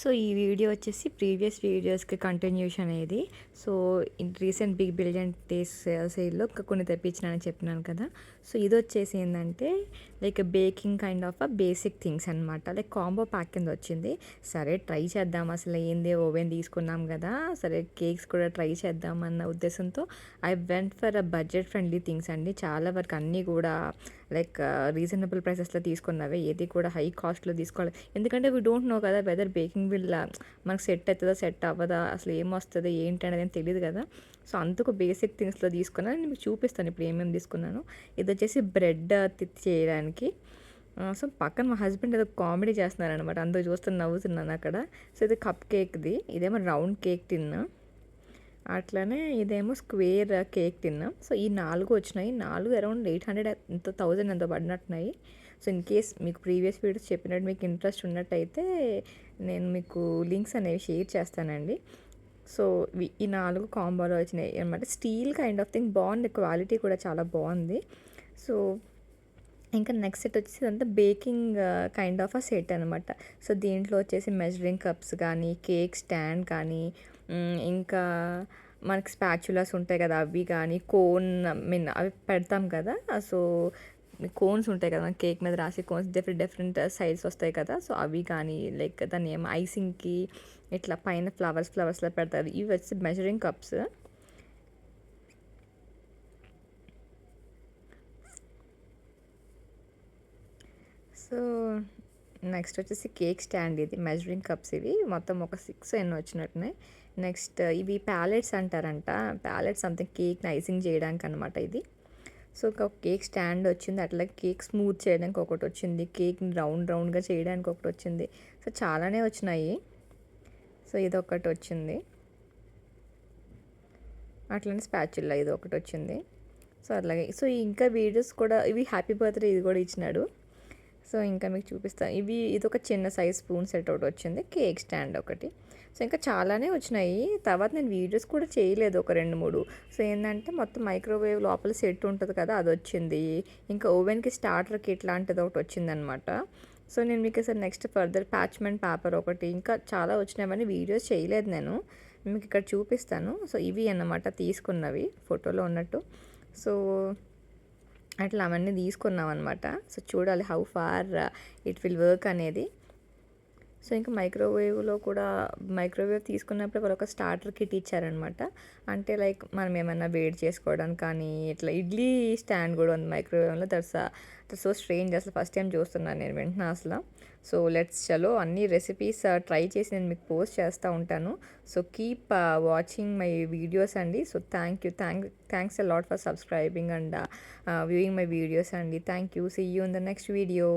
So ఈ video వచ్చేసి previous వీడియోస్కి కంటిన్యూషన్ ఇది. So recent big billion days సేల్లో కొన్ని తెప్పించినానని చెప్పినాను కదా. సో ఇది వచ్చేసి ఏంటంటే like baking kind of basic things అనమాట. లైక్ కాంబో ప్యాక్ కింద వచ్చింది. సరే ట్రై చేద్దాం, అసలు ఏంది ఓవెన్ తీసుకున్నాం కదా, సరే కేక్స్ కూడా ట్రై చేద్దాం అన్న ఉద్దేశంతో I went for budget friendly things అండి. చాలా వరకు అన్నీ కూడా లైక్ రీజనబుల్ ప్రైసెస్లో తీసుకున్నవే, ఏది కూడా హై కాస్ట్లో తీసుకోవాలి. ఎందుకంటే వీ డోంట్ నో కదా వెదర్ బేకింగ్ విల్ మనకు సెట్ అవుతుందా సెట్ అవ్వదా, అసలు ఏమొస్తుంది ఏంటి అనేది ఏం తెలియదు కదా. సో అందుకు బేసిక్ థింగ్స్లో తీసుకున్నాను. నేను మీకు చూపిస్తాను ఇప్పుడు ఏమేమి తీసుకున్నాను. ఇది వచ్చేసి బ్రెడ్ చేయడానికి. సో పక్కన మా హస్బెండ్ ఏదో కామెడీ చేస్తున్నారనమాట, అందుకు చూస్తే నవ్వుతున్నాను అక్కడ. సో ఇది కప్ కేక్ది, ఇదేమో రౌండ్ కేక్ టిన్, అట్లానే ఇదేమో స్క్వేర్ కేక్ టిన్. సో ఈ 4 వచ్చినాయి. 4 అరౌండ్ 800 ఎంతో 1000 ఎంతో పడినట్టున్నాయి. సో ఇన్ కేస్ మీకు ప్రీవియస్ వీడియోస్ చెప్పినట్టు మీకు ఇంట్రెస్ట్ ఉన్నట్టయితే నేను మీకు లింక్స్ అనేవి షేర్ చేస్తానండి. సో ఈ 4 కాంబోలో వచ్చినాయి అనమాట. స్టీల్ కైండ్ ఆఫ్ థింగ్, బాగుంది, క్వాలిటీ కూడా చాలా బాగుంది. సో ఇంకా నెక్స్ట్ సెట్ వచ్చేసి ఇదంతా బేకింగ్ కైండ్ ఆఫ్ సెట్ అనమాట. సో దీంట్లో వచ్చేసి మెజరింగ్ కప్స్ కానీ, కేక్ స్టాండ్ కానీ, ఇంకా మనకి స్పాచులాస్ ఉంటాయి కదా అవి కానీ, కోన్ మీన్ అవి పెడతాం కదా. సో కోన్స్ ఉంటాయి కదా, కేక్ మీద రాసి కోన్స్ డిఫరెంట్ డిఫరెంట్ సైజ్ వస్తాయి కదా. సో అవి కానీ, లైక్ దాన్ని ఏమో ఐసింగ్కి ఇట్లా పైన ఫ్లవర్స్లో పెడతారు. ఇవి వచ్చి మెజరింగ్ కప్స్. సో నెక్స్ట్ వచ్చేసి కేక్ స్టాండ్, ఇది మెజరింగ్ కప్స్, ఇవి మొత్తం ఒక 6 ఎన్నో వచ్చినట్టున్నాయి. నెక్స్ట్ ఇవి ప్యాలెట్స్ అంటారంట, ప్యాలెట్ సంథింగ్ కేక్ ఐసింగ్ చేయడానికి అనమాట ఇది. సో ఒక కేక్ స్టాండ్ వచ్చింది, అట్లా కేక్ స్మూత్ చేయడానికి ఒకటి వచ్చింది, కేక్ని రౌండ్గా చేయడానికి ఒకటి వచ్చింది. సో చాలానే వచ్చినాయి. సో ఇది ఒకటి వచ్చింది, అట్లనే స్పాచులా ఇది ఒకటి వచ్చింది. సో అట్లాగే సో ఇంకా వీడియోస్ కూడా, ఇవి హ్యాపీ బర్త్డే ఇది కూడా ఇచ్చినాడు. సో ఇంకా మీకు చూపిస్తాను. ఇది ఒక చిన్న సైజ్ స్పూన్ సెట్ ఒకటి వచ్చింది, కేక్ స్టాండ్ ఒకటి. సో ఇంకా చాలానే వచ్చినాయి. తర్వాత నేను వీడియోస్ కూడా చేయలేదు, ఒక 2-3. సో ఏంటంటే మొత్తం మైక్రోవేవ్ లోపల సెట్ ఉంటుంది కదా, అది వచ్చింది. ఇంకా ఓవెన్కి స్టార్టర్ కిట్ లాంటిది ఒకటి వచ్చిందనమాట. సో నేను మీకు అసలు నెక్స్ట్ ఫర్దర్ ప్యాచ్మెంట్ పేపర్ ఒకటి, ఇంకా చాలా వచ్చినాయని వీడియోస్ చేయలేదు నేను, మీకు ఇక్కడ చూపిస్తాను. సో ఇవి అన్నమాట తీసుకున్నవి ఫోటోలో ఉన్నట్టు. సో అట్లా అవన్నీ తీసుకున్నాం అనమాట. సో చూడాలి how far it will work అనేది. సో ఇంకా మైక్రోవేవ్ తీసుకున్నప్పుడు వాళ్ళు ఒక స్టార్టర్ కిట్ ఇచ్చారనమాట. అంటే లైక్ మనం ఏమైనా వేడి చేసుకోవడానికి కానీ, ఇట్లా ఇడ్లీ స్టాండ్ కూడా ఉంది మైక్రోవేవ్లో. దట్స్ సో స్ట్రేంజ్, అసలు ఫస్ట్ టైం చూస్తున్నాను నేను వెంటనే అసలు. సో లెట్స్ చలో అన్ని రెసిపీస్ ట్రై చేసి నేను మీకు పోస్ట్ చేస్తూ ఉంటాను. So keep watching my videos అండి. So thanks a lot for subscribing and viewing my videos అండి. Thank you. See you in the next video.